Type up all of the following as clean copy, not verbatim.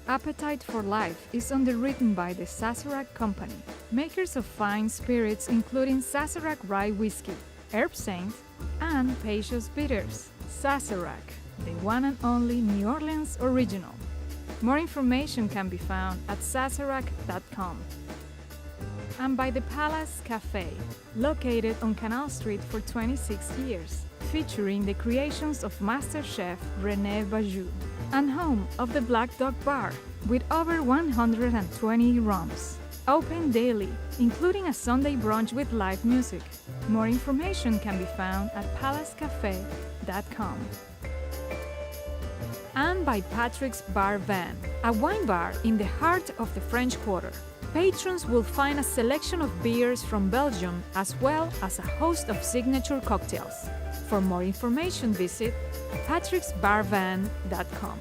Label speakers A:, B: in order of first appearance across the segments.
A: Appetite for Life is underwritten by the Sazerac Company, makers of fine spirits including Sazerac Rye Whiskey, Herb Saint, and Pacious Bitters. Sazerac, the one and only New Orleans original. More information can be found at sazerac.com. And by the Palace Cafe, located on Canal Street for 26 years, featuring the creations of Master Chef René Bajou, and home of the Black Dog Bar, with over 120 rooms. Open daily, including a Sunday brunch with live music. More information can be found at palacecafe.com. And by Patrick's Bar Van, a wine bar in the heart of the French Quarter. Patrons will find a selection of beers from Belgium as well as a host of signature cocktails. For more information, visit patricksbarvan.com.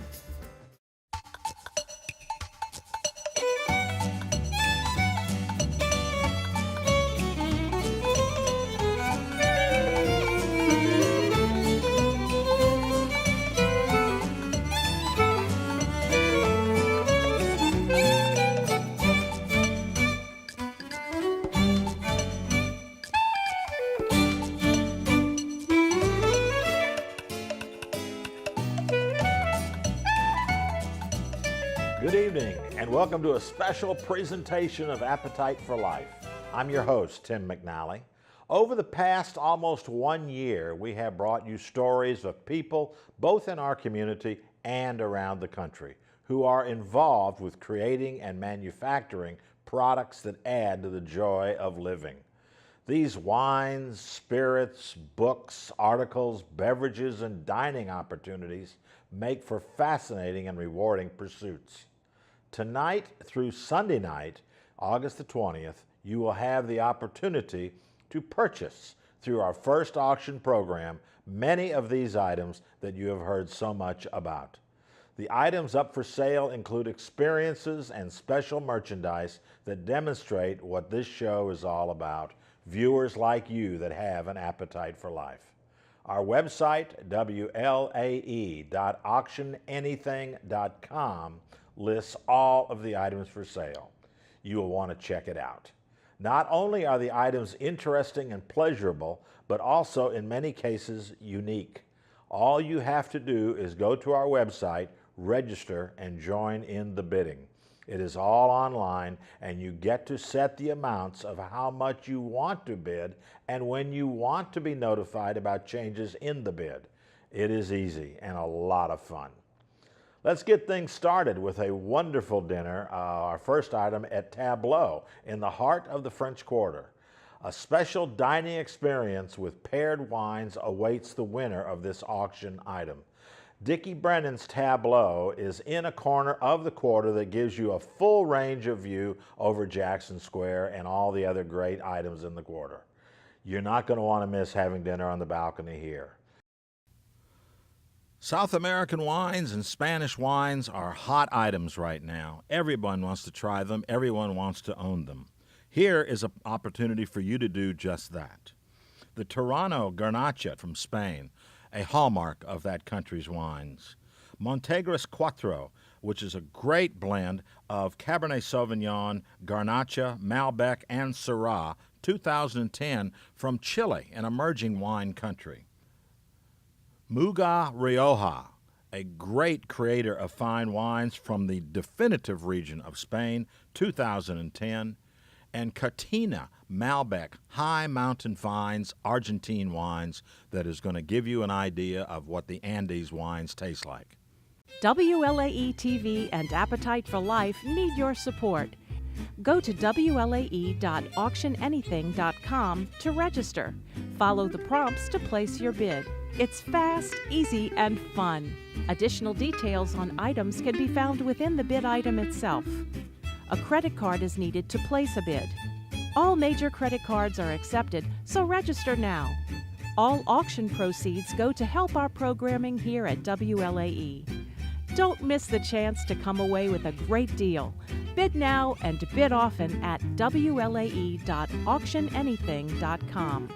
B: Good evening and welcome to a special presentation of Appetite for Life. I'm your host, Tim McNally. Over the past almost 1 year, we have brought you stories of people both in our community and around the country who are involved with creating and manufacturing products that add to the joy of living. These wines, spirits, books, articles, beverages, and dining opportunities make for fascinating and rewarding pursuits. Tonight through Sunday night, August the 20th, you will have the opportunity to purchase through our first auction program many of these items that you have heard so much about. The items up for sale include experiences and special merchandise that demonstrate what this show is all about, viewers like you that have an appetite for life. Our website, WLAE.auctionanything.com, lists all of the items for sale. You will want to check it out. Not only are the items interesting and pleasurable, but also in many cases unique. All you have to do is go to our website, register, and join in the bidding. It is all online, and you get to set the amounts of how much you want to bid and when you want to be notified about changes in the bid. It is easy and a lot of fun. Let's get things started with a wonderful dinner, our first item at Tableau in the heart of the French Quarter. A special dining experience with paired wines awaits the winner of this auction item. Dickie Brennan's Tableau is in a corner of the quarter that gives you a full range of view over Jackson Square and all the other great items in the quarter. You're not going to want to miss having dinner on the balcony here. South American wines and Spanish wines are hot items right now. Everyone wants to try them. Everyone wants to own them. Here is an opportunity for you to do just that. The Toronto Garnacha from Spain, a hallmark of that country's wines. Montegros Cuatro, which is a great blend of Cabernet Sauvignon, Garnacha, Malbec, and Syrah, 2010 from Chile, an emerging wine country. Muga Rioja, a great creator of fine wines from the definitive region of Spain, 2010. And Catina Malbec High Mountain Fines Argentine wines that is going to give you an idea of what the Andes wines taste like.
C: WLAE-TV and Appetite for Life need your support. Go to WLAE.auctionanything.com to register. Follow the prompts to place your bid. It's fast, easy, and fun. Additional details on items can be found within the bid item itself. A credit card is needed to place a bid. All major credit cards are accepted, so register now. All auction proceeds go to help our programming here at WLAE. Don't miss the chance to come away with a great deal. Bid now and bid often at WLAE.auctionanything.com.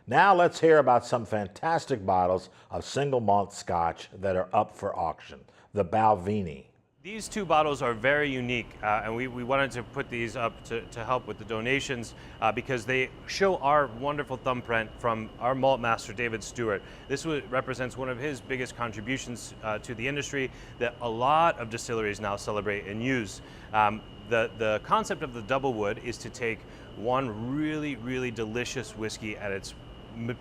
B: Now let's hear about some fantastic bottles of single malt scotch that are up for auction. The Balvenie.
D: These two bottles are very unique, and we wanted to put these up to help with the donations because they show our wonderful thumbprint from our malt master, David Stewart. This represents one of his biggest contributions to the industry that a lot of distilleries now celebrate and use. The concept of the double wood is to take one really, really delicious whiskey at its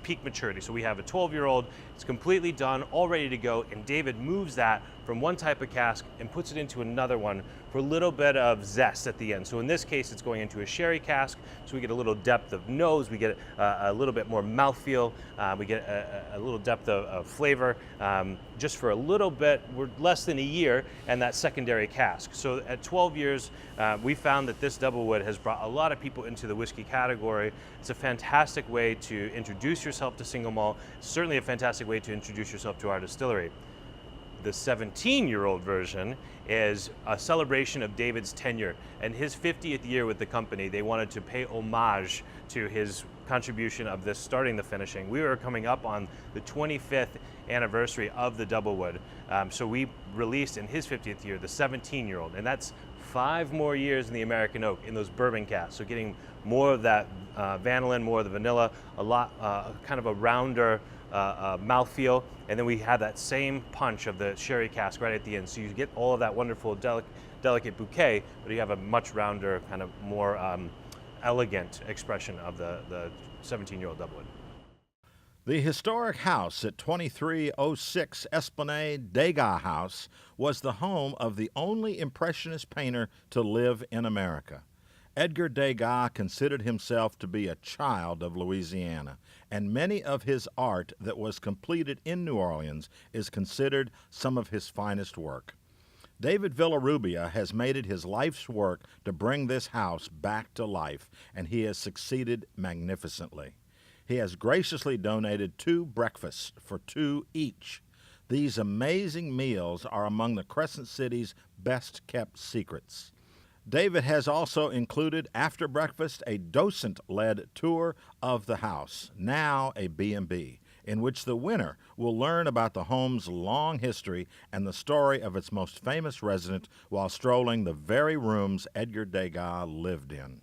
D: peak maturity. So we have a 12-year-old, it's completely done, all ready to go, and David moves that from one type of cask and puts it into another one for a little bit of zest at the end. So in this case, it's going into a sherry cask, so we get a little depth of nose, we get a little bit more mouthfeel, we get a little depth of flavor, just for a little bit. We're less than a year, and that secondary cask. So at 12 years, we found that this double wood has brought a lot of people into the whiskey category. It's a fantastic way to introduce yourself to single malt, certainly a fantastic way to introduce yourself to our distillery. The 17-year-old version is a celebration of David's tenure and his 50th year with the company. They wanted to pay homage to his contribution of this starting the finishing. We were coming up on the 25th anniversary of the double wood, so we released in his 50th year the 17-year-old, and that's 5 more years in the American oak in those bourbon casks. So getting more of that vanillin, more of the vanilla, a lot kind of a rounder mouthfeel, and then we have that same punch of the sherry cask right at the end. So you get all of that wonderful delicate bouquet, but you have a much rounder, kind of more elegant expression of the 17-year-old double wood.
B: The historic house at 2306 Esplanade Degas House was the home of the only Impressionist painter to live in America. Edgar Degas considered himself to be a child of Louisiana, and many of his art that was completed in New Orleans is considered some of his finest work. David Villarrubia has made it his life's work to bring this house back to life, and he has succeeded magnificently. He has graciously donated 2 breakfasts for 2 each. These amazing meals are among the Crescent City's best-kept secrets. David has also included, after breakfast, a docent-led tour of the house, now a B&B, in which the winner will learn about the home's long history and the story of its most famous resident while strolling the very rooms Edgar Degas lived in.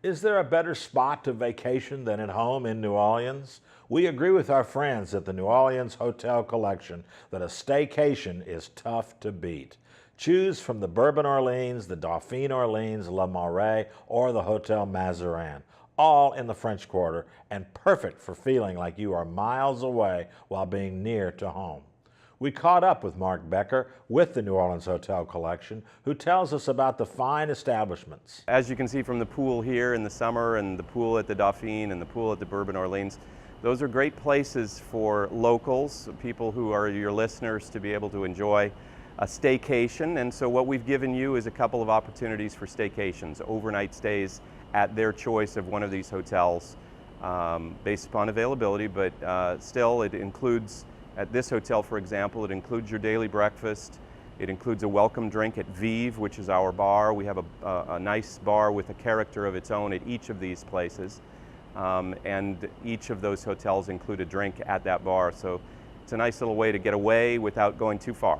B: Is there a better spot to vacation than at home in New Orleans? We agree with our friends at the New Orleans Hotel Collection that a staycation is tough to beat. Choose from the Bourbon Orleans, the Dauphine Orleans, Le Marais, or the Hotel Mazarin, all in the French Quarter and perfect for feeling like you are miles away while being near to home. We caught up with Mark Becker with the New Orleans Hotel Collection, who tells us about the fine establishments.
E: As you can see from the pool here in the summer and the pool at the Dauphine and the pool at the Bourbon Orleans, those are great places for locals, people who are your listeners, to be able to enjoy a staycation. And so what we've given you is a couple of opportunities for staycations, overnight stays at their choice of one of these hotels based upon availability, but still it includes, at this hotel for example, it includes your daily breakfast, it includes a welcome drink at Vive, which is our bar. We have a nice bar with a character of its own at each of these places, and each of those hotels include a drink at that bar, so it's a nice little way to get away without going too far.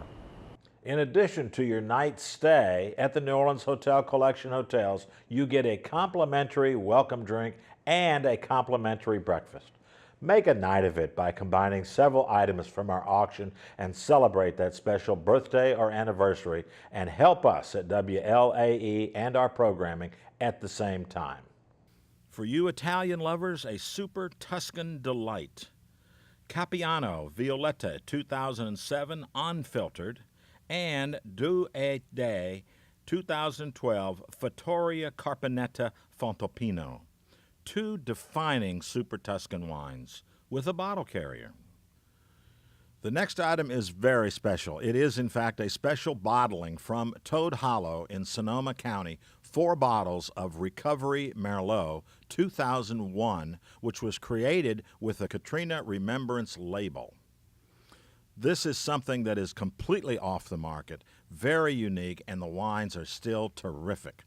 B: In addition to your night stay at the New Orleans Hotel Collection hotels, you get a complimentary welcome drink and a complimentary breakfast. Make a night of it by combining several items from our auction and celebrate that special birthday or anniversary, and help us at WLAE and our programming at the same time. For you Italian lovers, a super Tuscan delight. Capiano Violetta 2007 unfiltered, and Due de 2012 Fattoria Carpenetta Fontopino. 2 defining Super Tuscan wines with a bottle carrier. The next item is very special. It is, in fact, a special bottling from Toad Hollow in Sonoma County, 4 bottles of Recovery Merlot 2001, which was created with the Katrina Remembrance label. This is something that is completely off the market, very unique, and the wines are still terrific.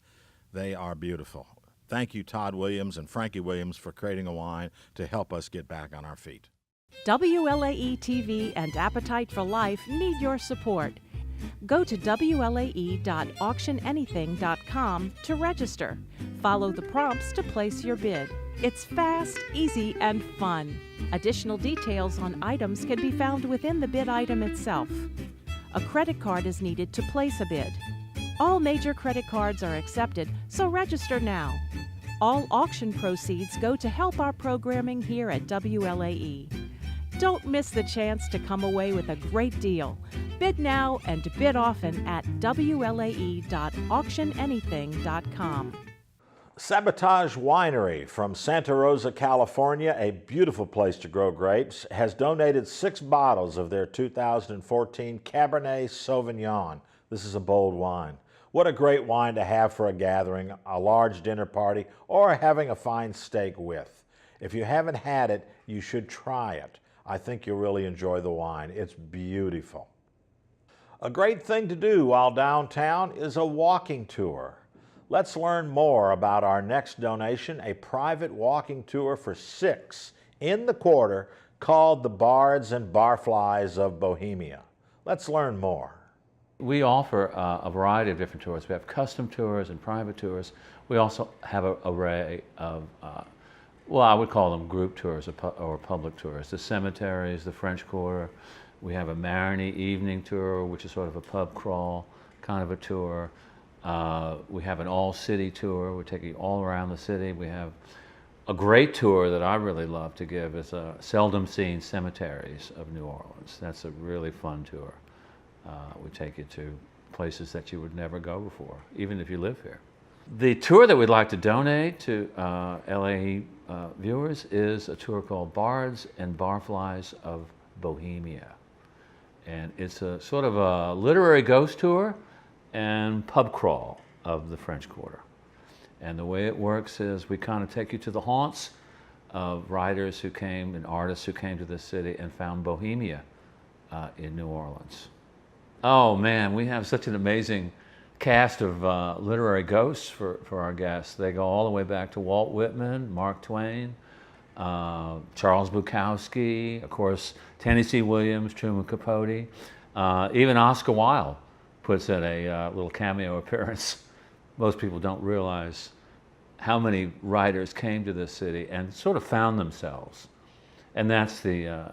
B: They are beautiful. Thank you, Todd Williams and Frankie Williams, for creating a wine to help us get back on our feet.
C: WLAE-TV and Appetite for Life need your support. Go to WLAE.auctionanything.com to register. Follow the prompts to place your bid. It's fast, easy, and fun. Additional details on items can be found within the bid item itself. A credit card is needed to place a bid. All major credit cards are accepted, so register now. All auction proceeds go to help our programming here at WLAE. Don't miss the chance to come away with a great deal. Bid now and bid often at WLAE.auctionanything.com.
B: Sabotage Winery from Santa Rosa, California, a beautiful place to grow grapes, has donated 6 bottles of their 2014 Cabernet Sauvignon. This is a bold wine. What a great wine to have for a gathering, a large dinner party, or having a fine steak with. If you haven't had it, you should try it. I think you'll really enjoy the wine. It's beautiful. A great thing to do while downtown is a walking tour. Let's learn more about our next donation, a private walking tour for 6 in the quarter called the Bards and Barflies of Bohemia. Let's learn more.
F: We offer a variety of different tours. We have custom tours and private tours. We also have an array of, well, I would call them group tours or public tours. The cemeteries, the French Quarter. We have a Marigny evening tour, which is sort of a pub crawl kind of a tour. We have an all-city tour. We're taking you all around the city. We have a great tour that I really love to give is Seldom Seen Cemeteries of New Orleans. That's a really fun tour. We take you to places that you would never go before, even if you live here. The tour that we'd like to donate to LAE viewers is a tour called Bards and Barflies of Bohemia. And it's a sort of a literary ghost tour and pub crawl of the French Quarter. And the way it works is we kind of take you to the haunts of writers who came and artists who came to this city and found Bohemia in New Orleans. Oh man, we have such an amazing cast of literary ghosts for our guests. They go all the way back to Walt Whitman, Mark Twain, Charles Bukowski, of course, Tennessee Williams, Truman Capote, even Oscar Wilde puts in a little cameo appearance. Most people don't realize how many writers came to this city and sort of found themselves. And that's the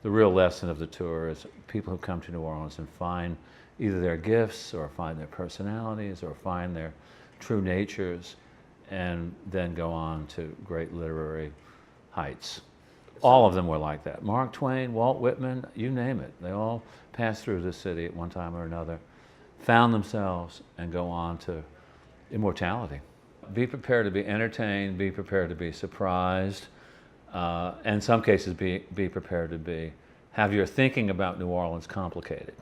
F: real lesson of the tour is people who come to New Orleans and find either their gifts or find their personalities or find their true natures and then go on to great literary heights. All of them were like that. Mark Twain, Walt Whitman, you name it. They all passed through this city at one time or another, found themselves, and go on to immortality. Be prepared to be entertained, be prepared to be surprised, and in some cases be prepared to have your thinking about New Orleans complicated.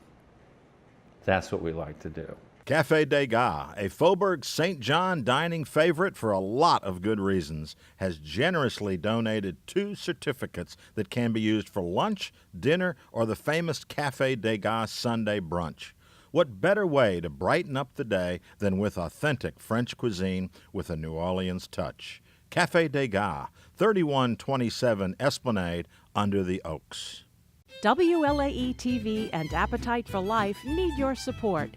F: That's what we like to do.
B: Café Degas, a Faubourg St. John dining favorite for a lot of good reasons, has generously donated 2 certificates that can be used for lunch, dinner, or the famous Café Degas Sunday brunch. What better way to brighten up the day than with authentic French cuisine with a New Orleans touch? Café Degas, 3127 Esplanade, under the Oaks.
C: WLAE-TV and Appetite for Life need your support.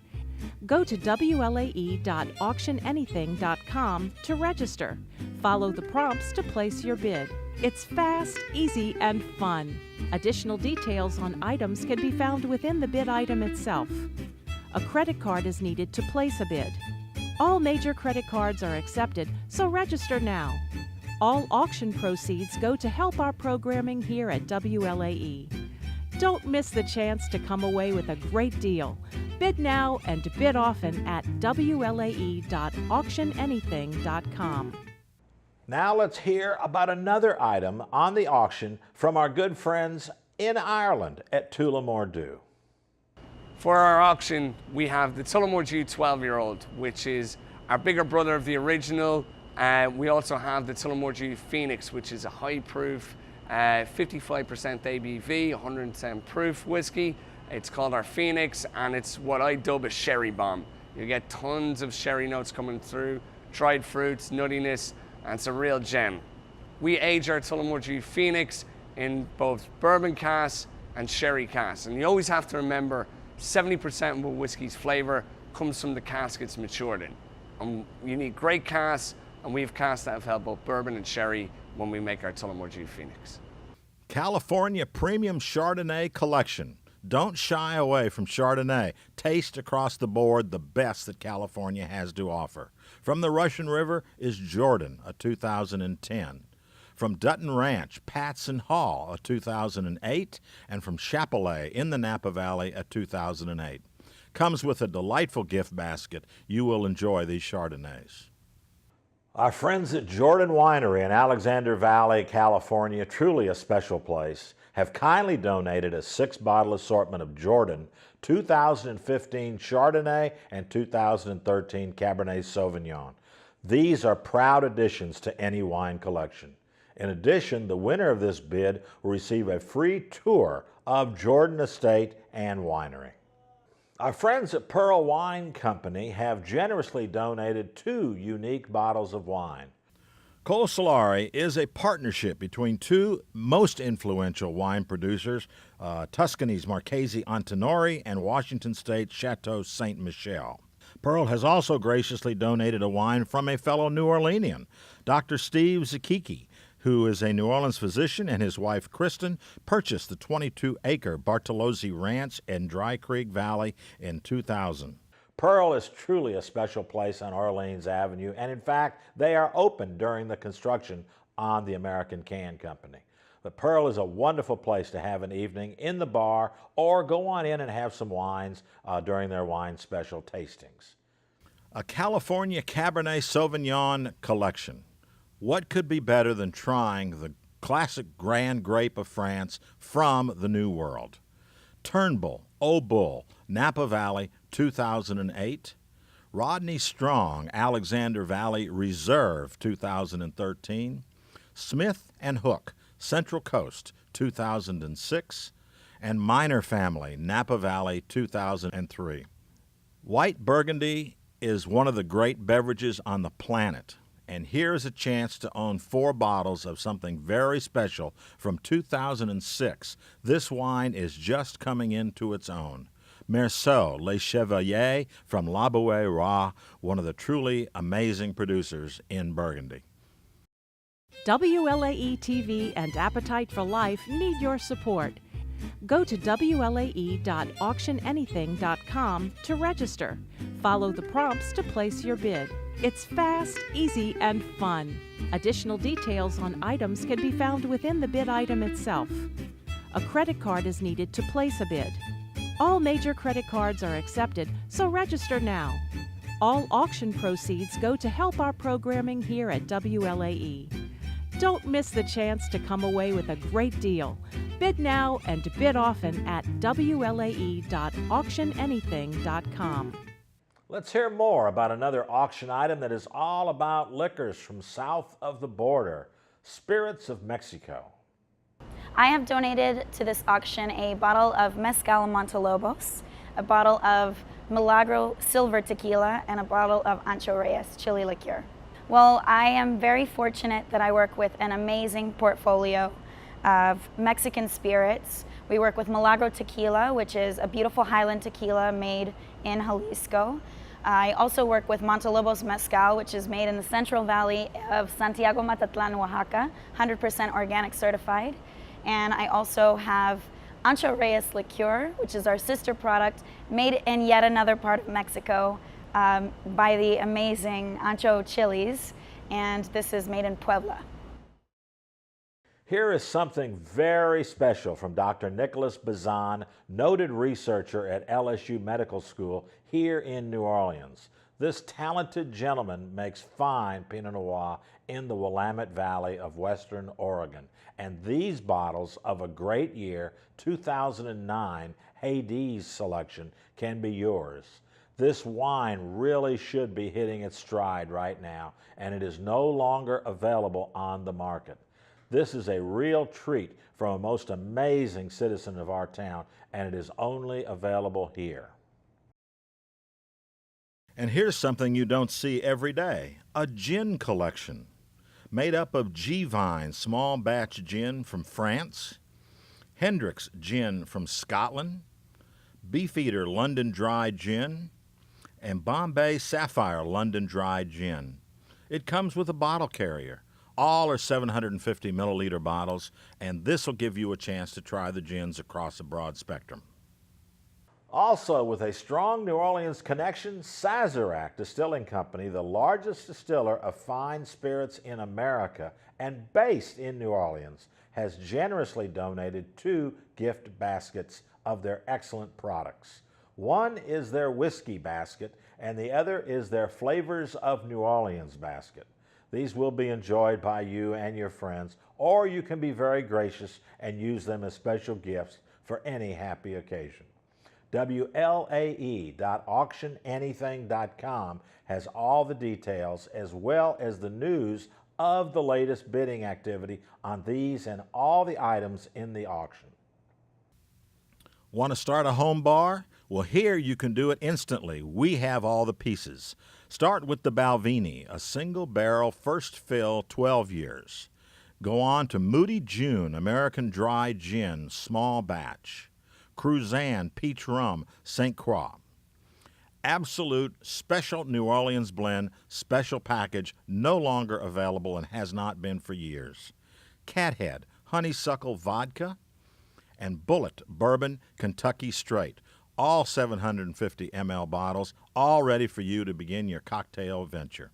C: Go to WLAE.auctionanything.com to register. Follow the prompts to place your bid. It's fast, easy, and fun. Additional details on items can be found within the bid item itself. A credit card is needed to place a bid. All major credit cards are accepted, so register now. All auction proceeds go to help our programming here at WLAE. Don't miss the chance to come away with a great deal. Bid now and bid often at WLAE.auctionanything.com.
B: Now let's hear about another item on the auction from our good friends in Ireland at Tullamore.
G: For our auction, we have the Tullamore 12-year-old, which is our bigger brother of the original. We also have the Tullamore Phoenix, which is a high-proof, 55% ABV, 100% proof whiskey. It's called our Phoenix, and it's what I dub a sherry bomb. You get tons of sherry notes coming through, dried fruits, nuttiness, and it's a real gem. We age our Tullamore Phoenix in both bourbon casks and sherry casks, and you always have to remember 70% of a whiskey's flavor comes from the cask it's matured in. And you need great casks, and we have casks that have held both bourbon and sherry when we make our Tullamore Dew Phoenix.
B: California Premium Chardonnay Collection. Don't shy away from Chardonnay. Taste across the board the best that California has to offer. From the Russian River is Jordan, a 2010. From Dutton Ranch, Patson Hall, a 2008. And from Chapelet in the Napa Valley, a 2008. Comes with a delightful gift basket. You will enjoy these Chardonnays. Our friends at Jordan Winery in Alexander Valley, California, truly a special place, have kindly donated a 6-bottle assortment of Jordan 2015 Chardonnay and 2013 Cabernet Sauvignon. These are proud additions to any wine collection. In addition, the winner of this bid will receive a free tour of Jordan Estate and Winery. Our friends at Pearl Wine Company have generously donated 2 unique bottles of wine. Col Solari is a partnership between 2 most influential wine producers, Tuscany's Marchesi Antinori and Washington State's Chateau Saint Michel. Pearl has also graciously donated a wine from a fellow New Orleanian, Dr. Steve Zakiki, who is a New Orleans physician, and his wife, Kristen, purchased the 22-acre Bartolozzi Ranch in Dry Creek Valley in 2000. Pearl is truly a special place on Orleans Avenue, and in fact, they are open during the construction on the American Can Company. But Pearl is a wonderful place to have an evening in the bar or go on in and have some wines during their wine special tastings. A California Cabernet Sauvignon collection. What could be better than trying the classic Grand Grape of France from the New World? Turnbull, Au Bull, Napa Valley, 2008. Rodney Strong, Alexander Valley Reserve, 2013. Smith and Hook, Central Coast, 2006. And Minor Family, Napa Valley, 2003. White Burgundy is one of the great beverages on the planet. And here's a chance to own 4 bottles of something very special from 2006. This wine is just coming into its own. Merceau Les Chevaliers from La Bouée, one of the truly amazing producers in Burgundy.
C: WLAE-TV and Appetite for Life need your support. Go to WLAE.auctionanything.com to register. Follow the prompts to place your bid. It's fast, easy, and fun. Additional details on items can be found within the bid item itself. A credit card is needed to place a bid. All major credit cards are accepted, so register now. All auction proceeds go to help our programming here at WLAE. Don't miss the chance to come away with a great deal. Bid now and bid often at WLAE.auctionanything.com.
B: Let's hear more about another auction item that is all about liquors from south of the border, Spirits of Mexico.
H: I have donated to this auction a bottle of Mezcal Montelobos, a bottle of Milagro Silver Tequila, and a bottle of Ancho Reyes Chili Liqueur. Well, I am very fortunate that I work with an amazing portfolio of Mexican spirits. We work with Milagro Tequila, which is a beautiful Highland tequila made in Jalisco. I also work with Montelobos Mezcal, which is made in the Central Valley of Santiago Matatlan, Oaxaca, 100% organic certified. And I also have Ancho Reyes Liqueur, which is our sister product, made in yet another part of Mexico by the amazing Ancho Chilies, and this is made in Puebla.
B: Here is something very special from Dr. Nicholas Bazan, noted researcher at LSU Medical School here in New Orleans. This talented gentleman makes fine Pinot Noir in the Willamette Valley of Western Oregon. And these bottles of a great year, 2009 Hades selection, can be yours. This wine really should be hitting its stride right now, and it is no longer available on the market. This is a real treat from a most amazing citizen of our town, and it is only available here. And here's something you don't see every day, a gin collection. Made up of G-Vine small batch gin from France, Hendrick's gin from Scotland, Beefeater London Dry Gin, and Bombay Sapphire London Dry Gin. It comes with a bottle carrier. All are 750 milliliter bottles, and this will give you a chance to try the gins across a broad spectrum. Also, with a strong New Orleans connection, Sazerac Distilling Company, the largest distiller of fine spirits in America and based in New Orleans, has generously donated 2 gift baskets of their excellent products. One is their whiskey basket, and the other is their Flavors of New Orleans basket. These will be enjoyed by you and your friends, or you can be very gracious and use them as special gifts for any happy occasion. WLAE.auctionanything.com has all the details as well as the news of the latest bidding activity on these and all the items in the auction. Want to start a home bar? Well, here you can do it instantly. We have all the pieces. Start with the Balvenie, a single barrel first fill 12 years. Go on to Moody June American Dry Gin small batch. Cruzan Peach Rum St. Croix. Absolute Special New Orleans Blend special package, no longer available and has not been for years. Cathead Honeysuckle Vodka, and Bullet Bourbon Kentucky Straight, all 750 ml bottles, all ready for you to begin your cocktail venture.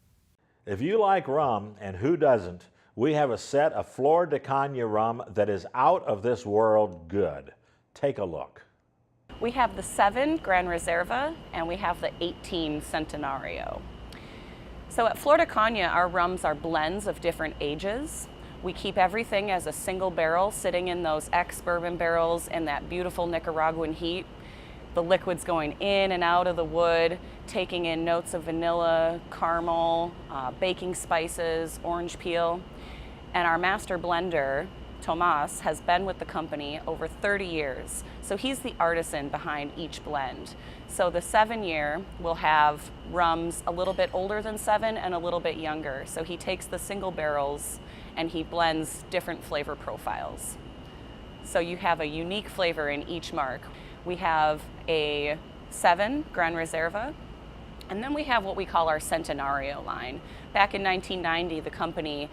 B: If you like rum, and who doesn't, we have a set of Flor de Caña rum that is out of this world good. Take a look.
I: We have the 7 Gran Reserva and we have the 18 Centenario. So at Flor de Caña, our rums are blends of different ages. We keep everything as a single barrel sitting in those ex-bourbon barrels in that beautiful Nicaraguan heat. The liquids going in and out of the wood, taking in notes of vanilla, caramel, baking spices, orange peel. And our master blender, Tomas, has been with the company over 30 years. So he's the artisan behind each blend. So the 7-year will have rums a little bit older than 7 and a little bit younger. So he takes the single barrels and he blends different flavor profiles. So you have a unique flavor in each mark. We have a 7 Gran Reserva, and then we have what we call our Centenario line. Back in 1990, the company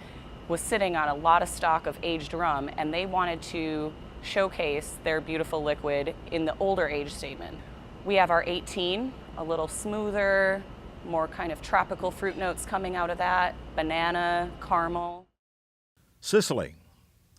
I: was sitting on a lot of stock of aged rum, and they wanted to showcase their beautiful liquid in the older age statement. We have our 18, a little smoother, more kind of tropical fruit notes coming out of that, banana, caramel.
B: Sicily,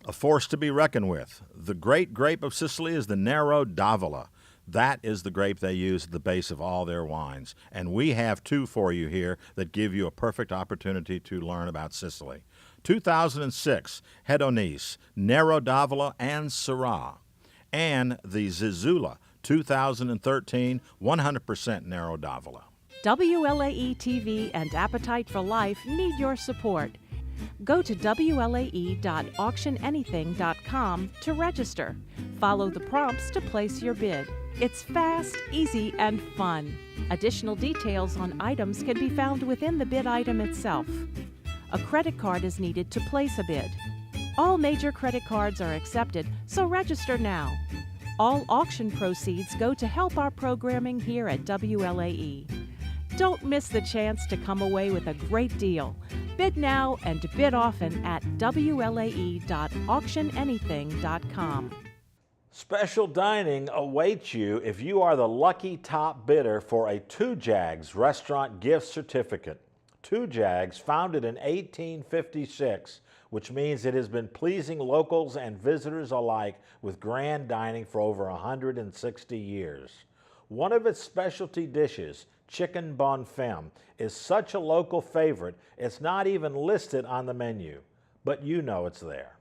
B: a force to be reckoned with. The great grape of Sicily is the Nero d'Avola. That is the grape they use at the base of all their wines. And we have 2 for you here that give you a perfect opportunity to learn about Sicily. 2006, Hedonese, Nero d'Avola, and Syrah. And the Zizula, 2013, 100% Nero d'Avola.
C: WLAE-TV and Appetite for Life need your support. Go to WLAE.auctionanything.com to register. Follow the prompts to place your bid. It's fast, easy, and fun. Additional details on items can be found within the bid item itself. A credit card is needed to place a bid. All major credit cards are accepted, so register now. All auction proceeds go to help our programming here at WLAE. Don't miss the chance to come away with a great deal. Bid now and bid often at WLAE.auctionanything.com.
B: Special dining awaits you if you are the lucky top bidder for a Two Jags restaurant gift certificate. Two Jags, founded in 1856, which means it has been pleasing locals and visitors alike with grand dining for over 160 years. One of its specialty dishes, chicken bon femme, is such a local favorite it's not even listed on the menu, but you know it's there.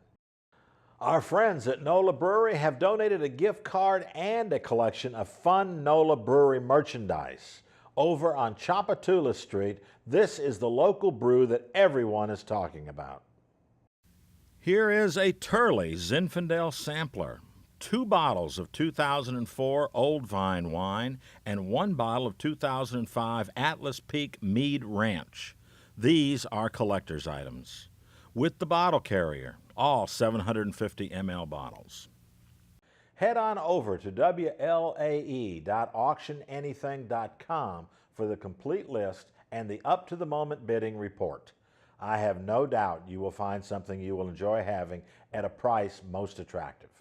B: Our friends at NOLA Brewery have donated a gift card and a collection of fun NOLA Brewery merchandise. Over on Chapatula Street, this is the local brew that everyone is talking about. Here is a Turley Zinfandel sampler. 2 bottles of 2004 Old Vine wine and 1 bottle of 2005 Atlas Peak Mead Ranch. These are collector's items. With the bottle carrier, all 750 ml bottles. Head on over to WLAE.auctionanything.com for the complete list and the up-to-the-moment bidding report. I have no doubt you will find something you will enjoy having at a price most attractive.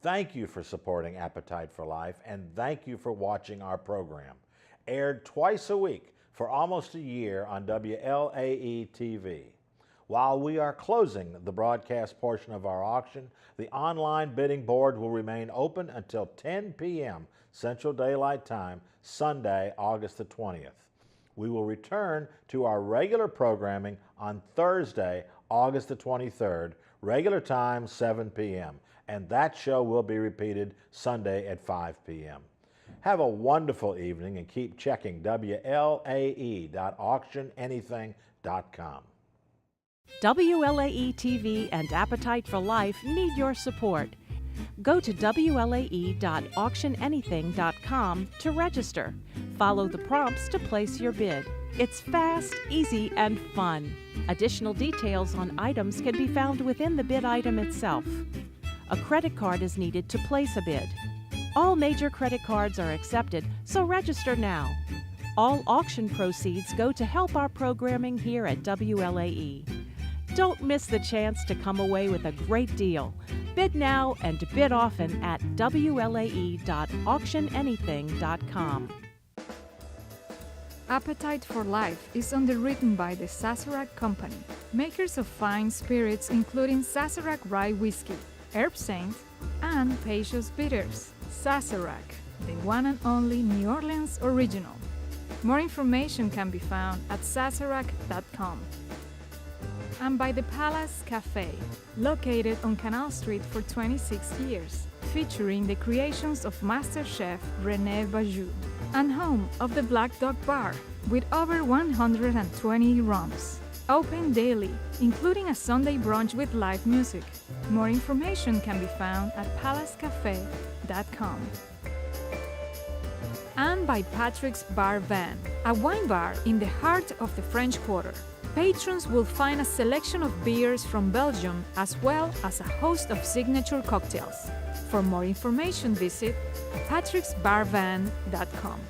B: Thank you for supporting Appetite for Life, and thank you for watching our program. Aired twice a week for almost a year on WLAE-TV. While we are closing the broadcast portion of our auction, the online bidding board will remain open until 10 p.m. Central Daylight Time, Sunday, August the 20th. We will return to our regular programming on Thursday, August the 23rd, regular time 7 p.m., and that show will be repeated Sunday at 5 p.m. Have a wonderful evening and keep checking WLAE.auctionanything.com.
C: WLAE-TV and Appetite for Life need your support. Go to WLAE.auctionanything.com to register. Follow the prompts to place your bid. It's fast, easy, and fun. Additional details on items can be found within the bid item itself. A credit card is needed to place a bid. All major credit cards are accepted, so register now. All auction proceeds go to help our programming here at WLAE. Don't miss the chance to come away with a great deal. Bid now and bid often at WLAE.auctionanything.com.
A: Appetite for Life is underwritten by the Sazerac Company, makers of fine spirits including Sazerac Rye Whiskey, Herb Saint, and Peychaud's Bitters. Sazerac, the one and only New Orleans original. More information can be found at sazerac.com. And by the Palace Cafe, located on Canal Street for 26 years, featuring the creations of Master Chef René Bajou, and home of the Black Dog Bar, with over 120 rooms. Open daily, including a Sunday brunch with live music. More information can be found at palacecafe.com. And by Patrick's Bar Van, a wine bar in the heart of the French Quarter. Patrons will find a selection of beers from Belgium as well as a host of signature cocktails. For more information, visit patricksbarvan.com.